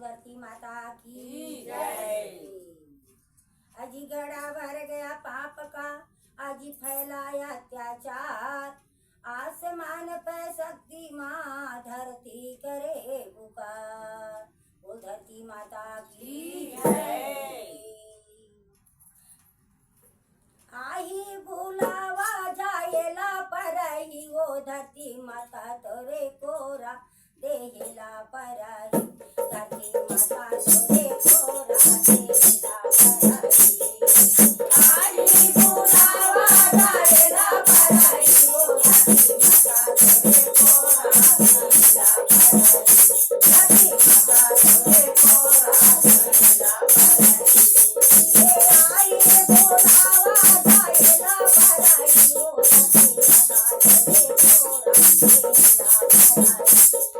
धरती माता की जय। अजी गड़ा भर गया पाप का, अजी फैलाया अत्याचार, आसमान पे शक्ति माँ धरती करे पुकार। वो धरती माता की जय। आई बुलावा जाएला परही, वो धरती माता तोरे कोरा देहला परही। धरती माता तोरे कोरा देहला परही। आई बुलावा जाएला परही, वो धरती माता तोरे कोरा देहला परही। धरती माता तोरे कोरा देहला परही। आई बुलावा जाएला परही, वो धरती माता तोरे कोरा देहला परही।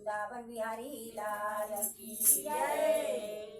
वृंदावन बिहारी लाल की जय।